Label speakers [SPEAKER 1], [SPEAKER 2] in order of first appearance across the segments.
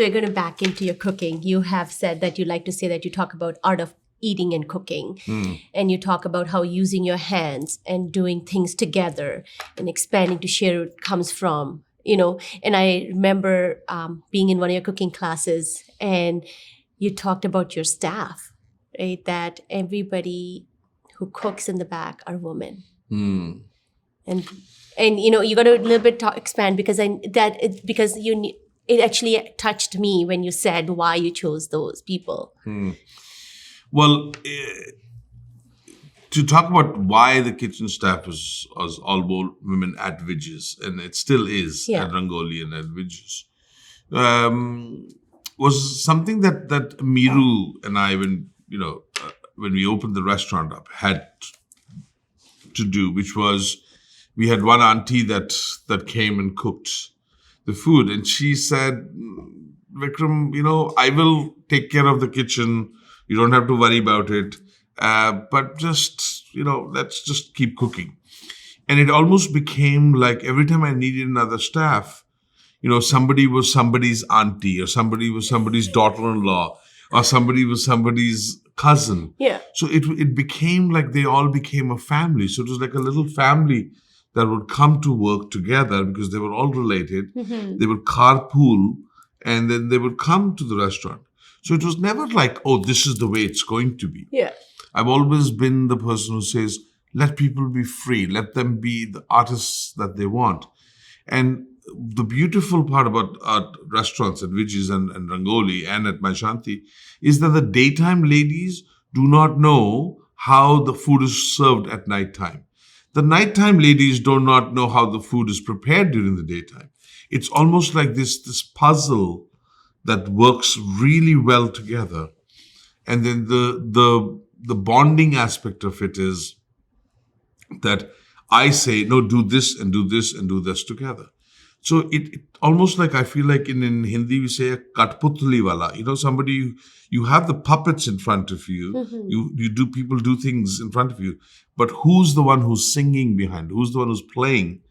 [SPEAKER 1] So we're going to back into your cooking. You have said that you like to say that you talk about art of eating and cooking. And you talk about how using your hands and doing things together and expanding to share it comes from, and I remember being in one of your cooking classes and you talked about your staff, right? That everybody who cooks in the back are women. And you got to a little bit expand because it actually touched me when you said why you chose those people.
[SPEAKER 2] Well, to talk about why the kitchen staff was all women at Vij's, and it still is at Rangoli and at Vij's, was something that Miru and I, when we opened the restaurant up, had to do, which was we had one auntie that came and cooked the food, and she said, Vikram, I will take care of the kitchen. You don't have to worry about it. But just, let's just keep cooking. And it almost became like every time I needed another staff, somebody was somebody's auntie, or somebody was somebody's daughter-in-law, or somebody was somebody's cousin.
[SPEAKER 1] Yeah.
[SPEAKER 2] So it became like they all became a family. So it was like a little family that would come to work together because they were all related. They would carpool, and then they would come to the restaurant. So it was never like, oh, this is the way it's going to be.
[SPEAKER 1] Yeah.
[SPEAKER 2] I've always been the person who says, let people be free. Let them be the artists that they want. And the beautiful part about our restaurants at Vij's and Rangoli and at My Shanti is that the daytime ladies do not know how the food is served at nighttime. The nighttime ladies do not know how the food is prepared during the daytime. It's almost like this puzzle that works really well together. And then the bonding aspect of it is that I say, no, do this and do this and do this together. So it almost like, I feel like in Hindi we say a katputli wala, somebody, you have the puppets in front of you, people do things in front of you, but who's the one who's singing behind, who's the one who's playing,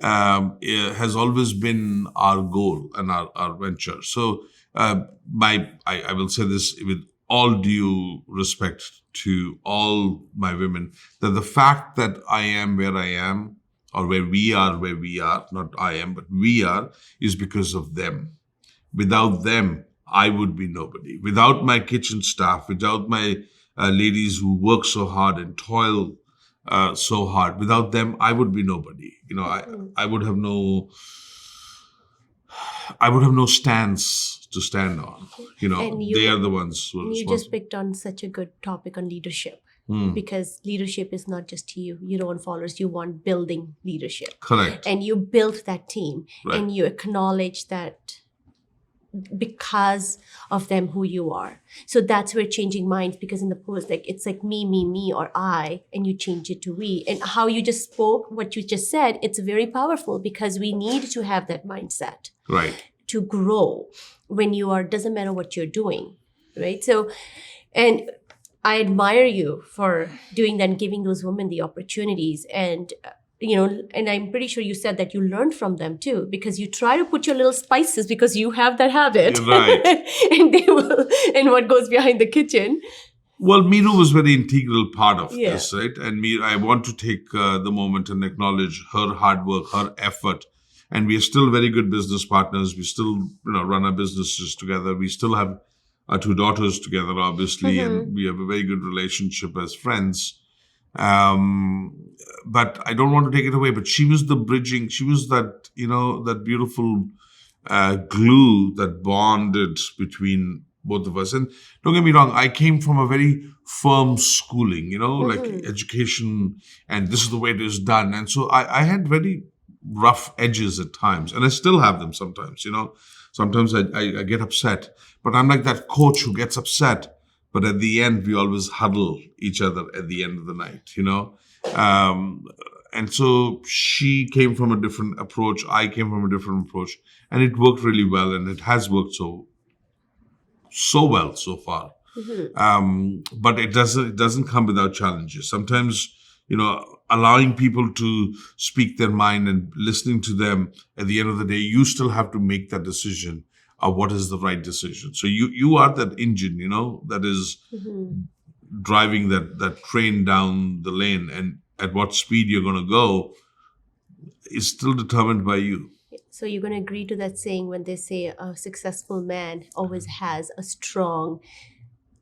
[SPEAKER 2] has always been our goal and our venture. So I will say this with all due respect to all my women, that the fact that I am where I am, or where we are, not I am, but we are, is because of them. Without them, I would be nobody. Without my kitchen staff, without my ladies who work so hard and toil so hard, without them, I would be nobody. I would have no stance to stand on. They are the ones who are responsible.
[SPEAKER 1] You just picked on such a good topic on leadership. Because leadership is not just you don't want followers, you want building leadership.
[SPEAKER 2] Correct.
[SPEAKER 1] And you built that team,
[SPEAKER 2] right.
[SPEAKER 1] And you acknowledge that because of them who you are. So that's where changing minds, because in the post, it's like me, or I, and you change it to we. And how you just spoke, what you just said, it's very powerful because we need to have that mindset.
[SPEAKER 2] Right.
[SPEAKER 1] To grow when doesn't matter what you're doing, right? So, and I admire you for doing that and giving those women the opportunities. And, and I'm pretty sure you said that you learned from them too, because you try to put your little spices because you have that habit.
[SPEAKER 2] Right.
[SPEAKER 1] And they will, and what goes behind the kitchen.
[SPEAKER 2] Well, Meenu was very integral part of this, right? And I want to take the moment and acknowledge her hard work, her effort. And we are still very good business partners. We still, run our businesses together. We still have our two daughters together, obviously, and we have a very good relationship as friends. But I don't want to take it away. But she was the bridging. She was that, that beautiful glue that bonded between both of us. And don't get me wrong, I came from a very firm schooling, like education, and this is the way it is done. And so I had very rough edges at times, and I still have them sometimes, Sometimes I get upset, but I'm like that coach who gets upset, but at the end, we always huddle each other at the end of the night, And so she came from a different approach. I came from a different approach, and it worked really well, and it has worked so well so far. But it doesn't come without challenges. Sometimes, allowing people to speak their mind and listening to them, at the end of the day, you still have to make that decision. of what is the right decision. So you are that engine, that is driving that train down the lane, and at what speed you're going to go is still determined by you.
[SPEAKER 1] So you're going to agree to that saying when they say a successful man always has a strong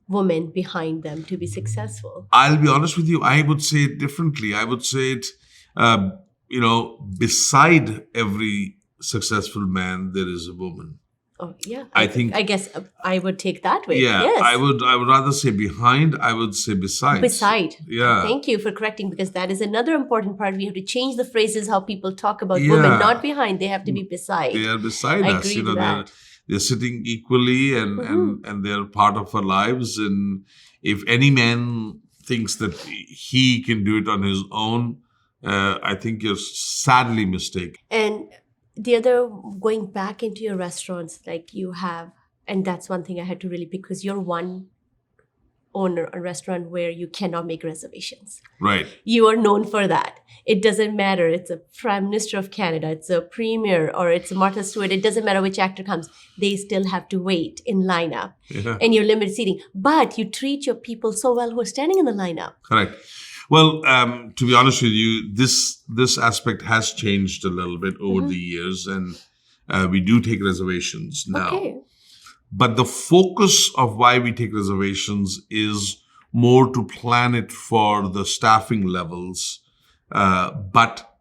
[SPEAKER 1] woman behind them to be successful?
[SPEAKER 2] I'll be honest with you, I would say it differently. I would say it, beside every successful man, there is a woman.
[SPEAKER 1] Oh, yeah.
[SPEAKER 2] I
[SPEAKER 1] guess I would take that way.
[SPEAKER 2] Yeah,
[SPEAKER 1] Yes.
[SPEAKER 2] I would rather say behind. I would say beside.
[SPEAKER 1] Beside.
[SPEAKER 2] Yeah.
[SPEAKER 1] Thank you for correcting, because that is another important part. We have to change the phrases how people talk about
[SPEAKER 2] Yeah.
[SPEAKER 1] women, not behind. They have to be beside.
[SPEAKER 2] They are beside
[SPEAKER 1] I
[SPEAKER 2] us.
[SPEAKER 1] agree to that.
[SPEAKER 2] They're sitting equally, and they're part of our lives. And if any man thinks that he can do it on his own, I think you're sadly mistaken.
[SPEAKER 1] And the other, going back into your restaurants, like you have, and that's one thing I had to really pick, because you're one owner a restaurant where you cannot make reservations.
[SPEAKER 2] Right.
[SPEAKER 1] You are known for that. It doesn't matter. It's a Prime Minister of Canada, it's a Premier, or it's a Martha Stewart. It doesn't matter which actor comes. They still have to wait in lineup.
[SPEAKER 2] Yeah.
[SPEAKER 1] And you're limited seating. But you treat your people so well who are standing in the lineup.
[SPEAKER 2] Correct. Well, to be honest with you, this aspect has changed a little bit over the years, and we do take reservations now.
[SPEAKER 1] Okay.
[SPEAKER 2] But the focus of why we take reservations is more to plan it for the staffing levels. But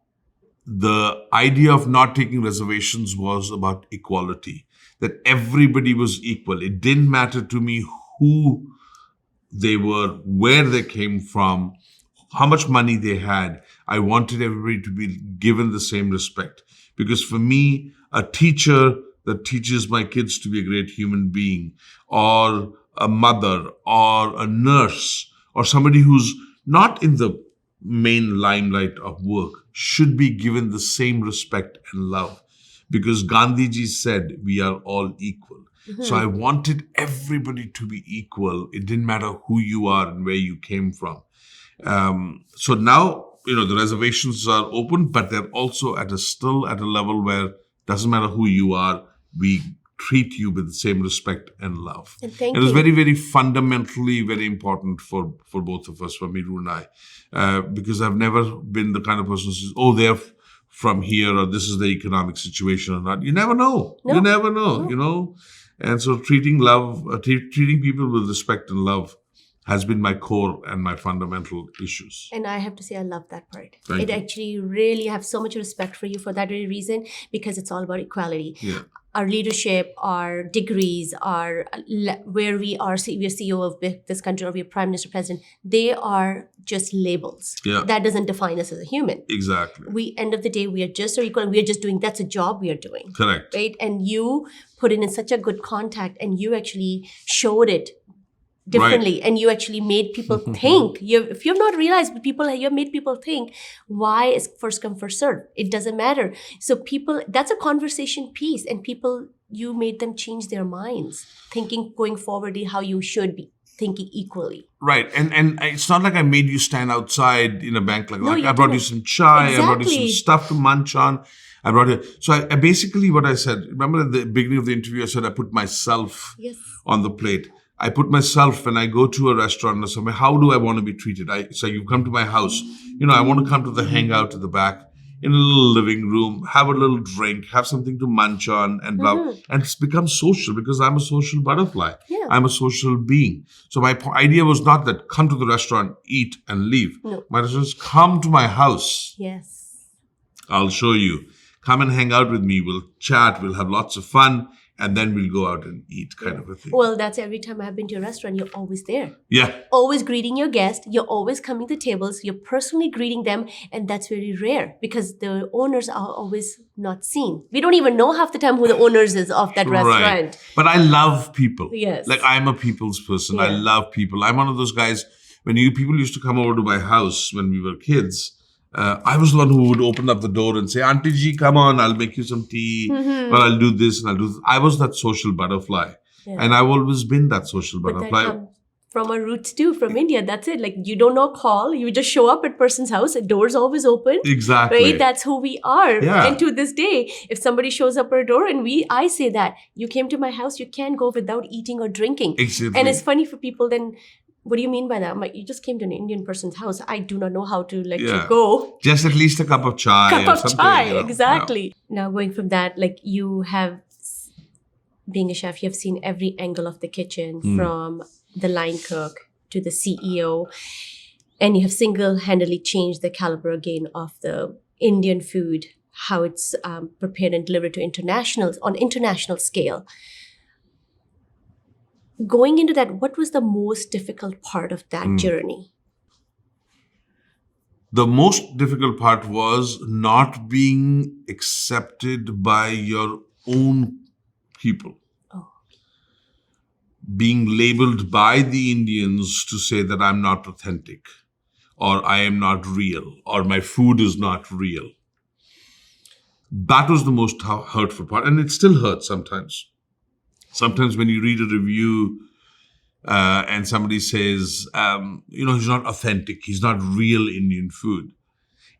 [SPEAKER 2] the idea of not taking reservations was about equality, that everybody was equal. It didn't matter to me who they were, where they came from, how much money they had. I wanted everybody to be given the same respect. Because for me, a teacher that teaches my kids to be a great human being, or a mother, or a nurse, or somebody who's not in the main limelight of work, should be given the same respect and love. Because Gandhiji said, we are all equal. So I wanted everybody to be equal. It didn't matter who you are and where you came from. So now, the reservations are open, but they're also still at a level where doesn't matter who you are, we treat you with the same respect and love.
[SPEAKER 1] And thank
[SPEAKER 2] it was
[SPEAKER 1] you.
[SPEAKER 2] very, very fundamentally very important for both of us, for Meeru and I, because I've never been the kind of person who says, oh, they're from here, or this is the economic situation or not. You never know.
[SPEAKER 1] No.
[SPEAKER 2] You never know, And so treating people with respect and love has been my core and my fundamental issues.
[SPEAKER 1] And I have to say, I love that part.
[SPEAKER 2] Thank you.
[SPEAKER 1] Actually really have so much respect for you for that very reason, because it's all about equality.
[SPEAKER 2] Yeah.
[SPEAKER 1] Our leadership, our degrees, where we are, we're CEO of this country, or we're Prime Minister, President, they are just labels.
[SPEAKER 2] Yeah.
[SPEAKER 1] That doesn't define us as a human.
[SPEAKER 2] Exactly.
[SPEAKER 1] End of the day, we are just equal, and we are just doing, that's a job we are doing.
[SPEAKER 2] Correct.
[SPEAKER 1] Right? And you put it in such a good contact, and you actually showed it differently,
[SPEAKER 2] Right.
[SPEAKER 1] and you actually made people think. If you've not realized, you have made people think, why is first come first serve? It doesn't matter. So people, that's a conversation piece, and people, you made them change their minds, thinking going forward how you should be thinking equally.
[SPEAKER 2] Right. And it's not like I made you stand outside in a bank like
[SPEAKER 1] No,
[SPEAKER 2] that.
[SPEAKER 1] you
[SPEAKER 2] I brought you
[SPEAKER 1] didn't.
[SPEAKER 2] some chai, I brought you some
[SPEAKER 1] Exactly.
[SPEAKER 2] stuff to munch on. I brought you. So I basically, what I said, remember at the beginning of the interview, I said I put myself
[SPEAKER 1] Yes.
[SPEAKER 2] on the plate. I put myself, when I go to a restaurant or somewhere, how do I want to be treated? So you come to my house, I want to come to the hangout at the back, in a little living room, have a little drink, have something to munch on, and blah. And it's become social, because I'm a social butterfly.
[SPEAKER 1] Yeah.
[SPEAKER 2] I'm a social being. So my idea was not that come to the restaurant, eat, and leave.
[SPEAKER 1] No.
[SPEAKER 2] My restaurant is come to my house.
[SPEAKER 1] Yes.
[SPEAKER 2] I'll show you. Come and hang out with me. We'll chat. We'll have lots of fun. And then we'll go out and eat, kind of a thing.
[SPEAKER 1] Well, that's every time I've been to a restaurant, you're always there.
[SPEAKER 2] Yeah.
[SPEAKER 1] Always greeting your guests. You're always coming to tables. You're personally greeting them. And that's very rare, because the owners are always not seen. We don't even know half the time who the owners is of that restaurant.
[SPEAKER 2] Right. But I love people.
[SPEAKER 1] Yes.
[SPEAKER 2] Like, I'm a people's person. I
[SPEAKER 1] Yeah.
[SPEAKER 2] love people. I'm one of those guys, when people used to come over to my house when we were kids, I was the one who would open up the door and say, Auntie Ji, come on, I'll make you some tea, or I'll do this and I'll do this. I was that social butterfly.
[SPEAKER 1] Yeah.
[SPEAKER 2] And I've always been that social
[SPEAKER 1] But
[SPEAKER 2] butterfly.
[SPEAKER 1] from our roots too, from India. That's it. Like you don't know call, you just show up at person's house, the door's always open.
[SPEAKER 2] Exactly.
[SPEAKER 1] Right? That's who we are.
[SPEAKER 2] Yeah.
[SPEAKER 1] And to this day, if somebody shows up at our door and I say that, you came to my house, you can't go without eating or drinking.
[SPEAKER 2] Exactly.
[SPEAKER 1] And it's funny for people then, what do you mean by that? I'm like, you just came to an Indian person's house. I do not know how to let you go.
[SPEAKER 2] Just at least a cup of chai.
[SPEAKER 1] Cup of
[SPEAKER 2] something,
[SPEAKER 1] chai,
[SPEAKER 2] you know.
[SPEAKER 1] exactly. Now going from that, like you have, being a chef, you have seen every angle of the kitchen from the line cook to the CEO, and you have single-handedly changed the caliber again of the Indian food, how it's prepared and delivered to on international scale. Going into that, what was the most difficult part of that journey?
[SPEAKER 2] The most difficult part was not being accepted by your own people. Being labeled by the Indians to say that I'm not authentic, or I am not real, or my food is not real. That was the most hurtful part. And it still hurts sometimes. Sometimes when you read a review and somebody says, he's not authentic, he's not real Indian food,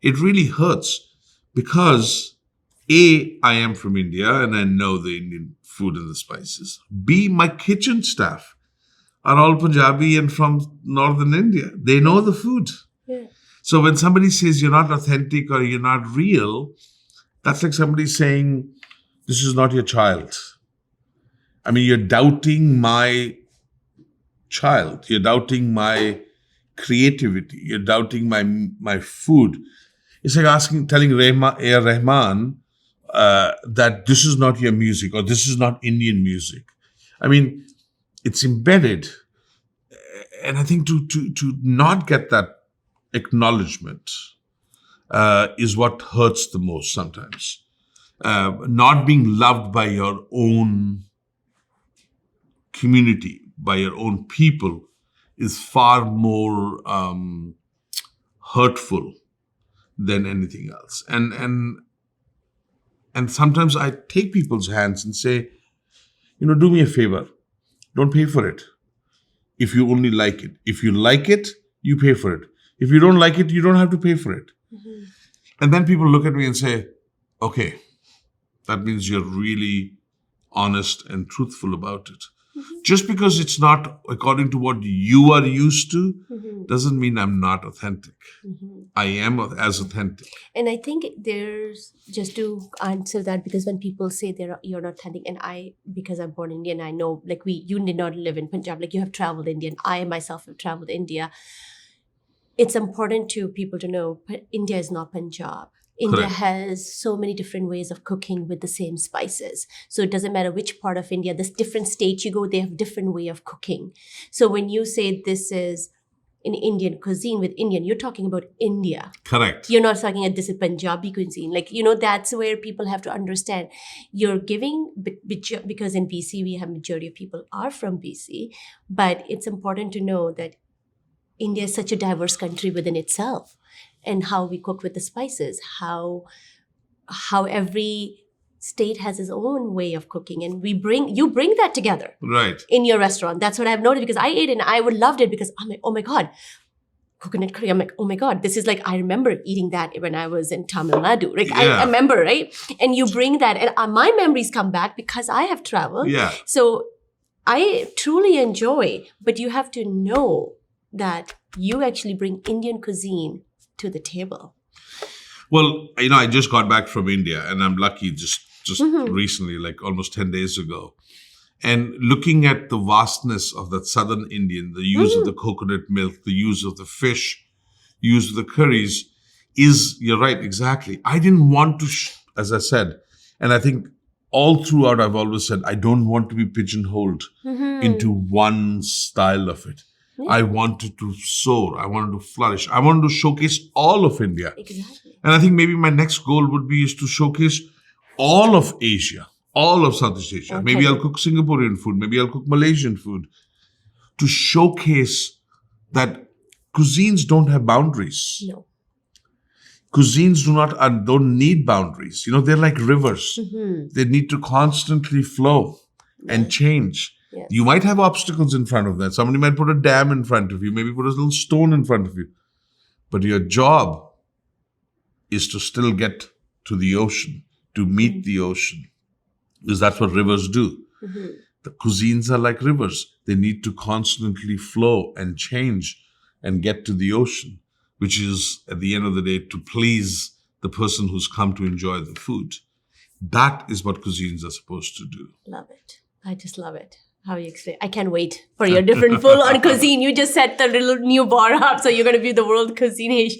[SPEAKER 2] it really hurts because A, I am from India and I know the Indian food and the spices. B, my kitchen staff are all Punjabi and from northern India. They know the food.
[SPEAKER 1] Yeah.
[SPEAKER 2] So when somebody says you're not authentic or you're not real, that's like somebody saying, this is not your child. I mean, you're doubting my child. You're doubting my creativity. You're doubting my food. It's like telling A.R. Rahman that this is not your music or this is not Indian music. I mean, it's embedded. And I think to not get that acknowledgement is what hurts the most sometimes. Not being loved by your own community, by your own people, is far more hurtful than anything else. And sometimes I take people's hands and say, do me a favor. Don't pay for it. If you only like it. If you like it, you pay for it. If you don't like it, you don't have to pay for it. Mm-hmm. And then people look at me and say, okay, that means you're really honest and truthful about it. Mm-hmm. Just because it's not according to what you are used to doesn't mean I'm not authentic. Mm-hmm. I am as authentic.
[SPEAKER 1] And I think there's, just to answer that, because when people say you're not authentic, and because I'm born Indian, I know you did not live in Punjab, you have traveled India, and I myself have traveled India. It's important to people to know India is not Punjab. India
[SPEAKER 2] Correct.
[SPEAKER 1] has so many different ways of cooking with the same spices. So it doesn't matter which part of India, this different state you go, they have different way of cooking. So when you say this is an Indian cuisine with Indian, you're talking about India.
[SPEAKER 2] Correct.
[SPEAKER 1] You're not talking about this is Punjabi cuisine. That's where people have to understand. You're giving, because in BC, we have majority of people are from BC, but it's important to know that India is such a diverse country within itself, and how we cook with the spices, how every state has its own way of cooking, and you bring that together,
[SPEAKER 2] right,
[SPEAKER 1] in your restaurant. That's what I've noticed, because I ate it and I loved it, because I'm like, oh my God, coconut curry. I'm like, oh my God, this is I remember eating that when I was in Tamil Nadu. I remember, right? And you bring that, and my memories come back because I have traveled.
[SPEAKER 2] Yeah.
[SPEAKER 1] So I truly enjoy, but you have to know that you actually bring Indian cuisine to the table.
[SPEAKER 2] Well, I just got back from India, and I'm lucky just recently, almost 10 days ago. And looking at the vastness of that southern Indian, the use of the coconut milk, the use of the fish, use of the curries, you're right, exactly. I didn't want to, as I said, and I think all throughout I've always said, I don't want to be pigeonholed into one style of it. Yeah. I wanted to soar. I wanted to flourish. I wanted to showcase all of India.
[SPEAKER 1] Exactly.
[SPEAKER 2] And I think maybe my next goal would be to showcase all of Asia, all of Southeast Asia. Okay. Maybe I'll cook Singaporean food. Maybe I'll cook Malaysian food, to showcase that cuisines don't have boundaries.
[SPEAKER 1] No.
[SPEAKER 2] Cuisines don't need boundaries. They're like rivers. They need to constantly flow and change.
[SPEAKER 1] Yes.
[SPEAKER 2] You might have obstacles in front of that. Somebody might put a dam in front of you, maybe put a little stone in front of you. But your job is to still get to the ocean, to meet the ocean, because that's what rivers do. The cuisines are like rivers. They need to constantly flow and change and get to the ocean, which is, at the end of the day, to please the person who's come to enjoy the food. That is what cuisines are supposed to do.
[SPEAKER 1] Love it. I just love it. How you explain. I can't wait for your different full-on cuisine. You just set the little new bar up, so you're going to be the world cuisine.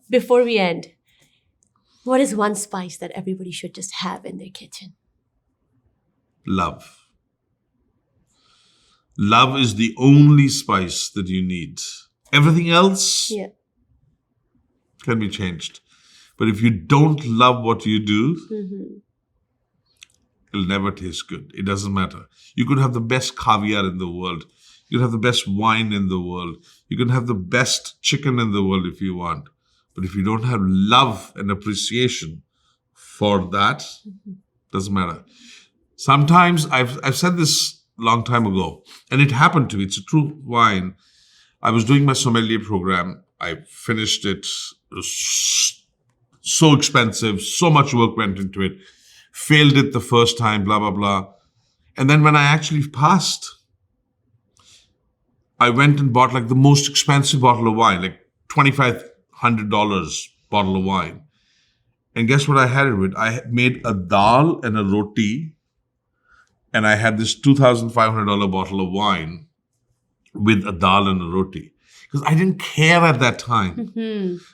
[SPEAKER 1] Before we end, what is one spice that everybody should just have in their kitchen?
[SPEAKER 2] Love. Love is the only spice that you need. Everything else can be changed. But if you don't love what you do, it'll never taste good. It doesn't matter. You could have the best caviar in the world. You could have the best wine in the world. You can have the best chicken in the world if you want. But if you don't have love and appreciation for that, doesn't matter. Sometimes, I've said this a long time ago, and it happened to me. It's a true wine. I was doing my sommelier program. I finished it. It was so expensive. So much work went into it. Failed it the first time, blah, blah, blah. And then when I actually passed, I went and bought like the most expensive bottle of wine, like $2,500 bottle of wine. And guess what I had it with? I made a dal and a roti, and I had this $2,500 bottle of wine with a dal and a roti. Because I didn't care at that time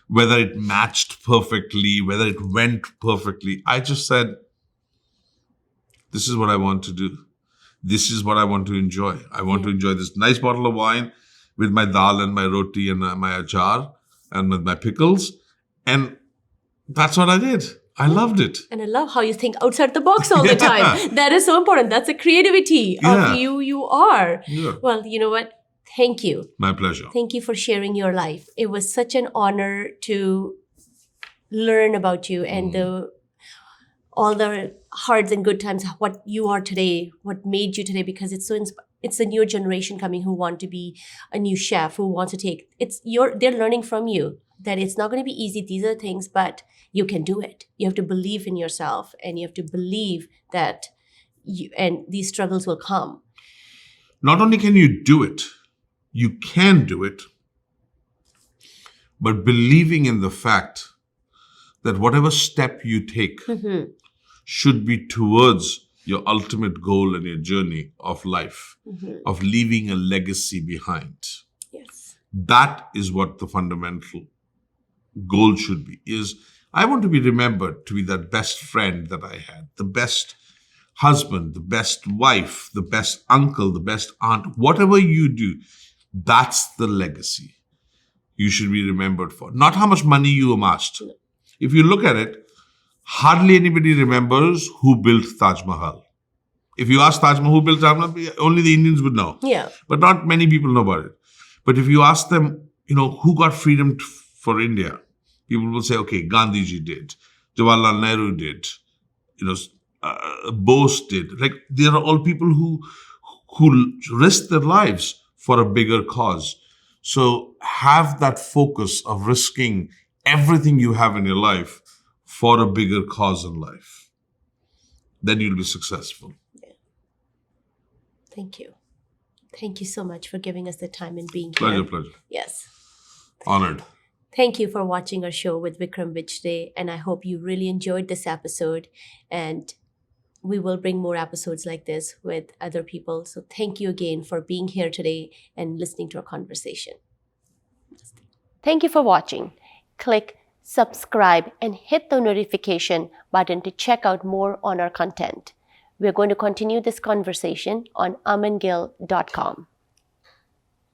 [SPEAKER 2] whether it matched perfectly, whether it went perfectly. I just said, this is what I want to do. This is what I want to enjoy. I want to enjoy this nice bottle of wine with my dal and my roti and my achar and with my pickles. And that's what I did. I loved it.
[SPEAKER 1] And I love how you think outside the box all the time. That is so important. That's the creativity of you are.
[SPEAKER 2] Yeah.
[SPEAKER 1] Well, you know what? Thank you.
[SPEAKER 2] My pleasure.
[SPEAKER 1] Thank you for sharing your life. It was such an honor to learn about you and all the hard and good times, what you are today, what made you today, because it's so it's a new generation coming who want to be a new chef, who wants to take, they're learning from you that it's not going to be easy. These are things, but you can do it. You have to believe in yourself, and you have to believe that and these struggles will come.
[SPEAKER 2] Not only can you do it, you can do it, but believing in the fact that whatever step you take should be towards your ultimate goal and your journey of life, of leaving a legacy behind.
[SPEAKER 1] Yes.
[SPEAKER 2] That is what the fundamental goal should be, is I want to be remembered to be that best friend that I had, the best husband, the best wife, the best uncle, the best aunt. Whatever you do, that's the legacy you should be remembered for. Not how much money you amassed. If you look at it, hardly anybody remembers who built Taj Mahal. If you ask Taj Mahal who built Taj Mahal, only the Indians would know.
[SPEAKER 1] Yeah.
[SPEAKER 2] But not many people know about it. But if you ask them, who got freedom for India, people will say, okay, Gandhiji did, Jawaharlal Nehru did, Bose did. Like, there are all people who risked their lives for a bigger cause. So have that focus of risking everything you have in your life for a bigger cause in life. Then you'll be successful.
[SPEAKER 1] Yeah. Thank you. Thank you so much for giving us the time and being
[SPEAKER 2] Pleasure,
[SPEAKER 1] here.
[SPEAKER 2] pleasure.
[SPEAKER 1] Yes.
[SPEAKER 2] Honored.
[SPEAKER 1] Thank you for watching our show with Vikram Vij today. And I hope you really enjoyed this episode. And we will bring more episodes like this with other people. So thank you again for being here today and listening to our conversation. Thank you for watching. Click subscribe and hit the notification button to check out more on our content. We're going to continue this conversation on amangill.com.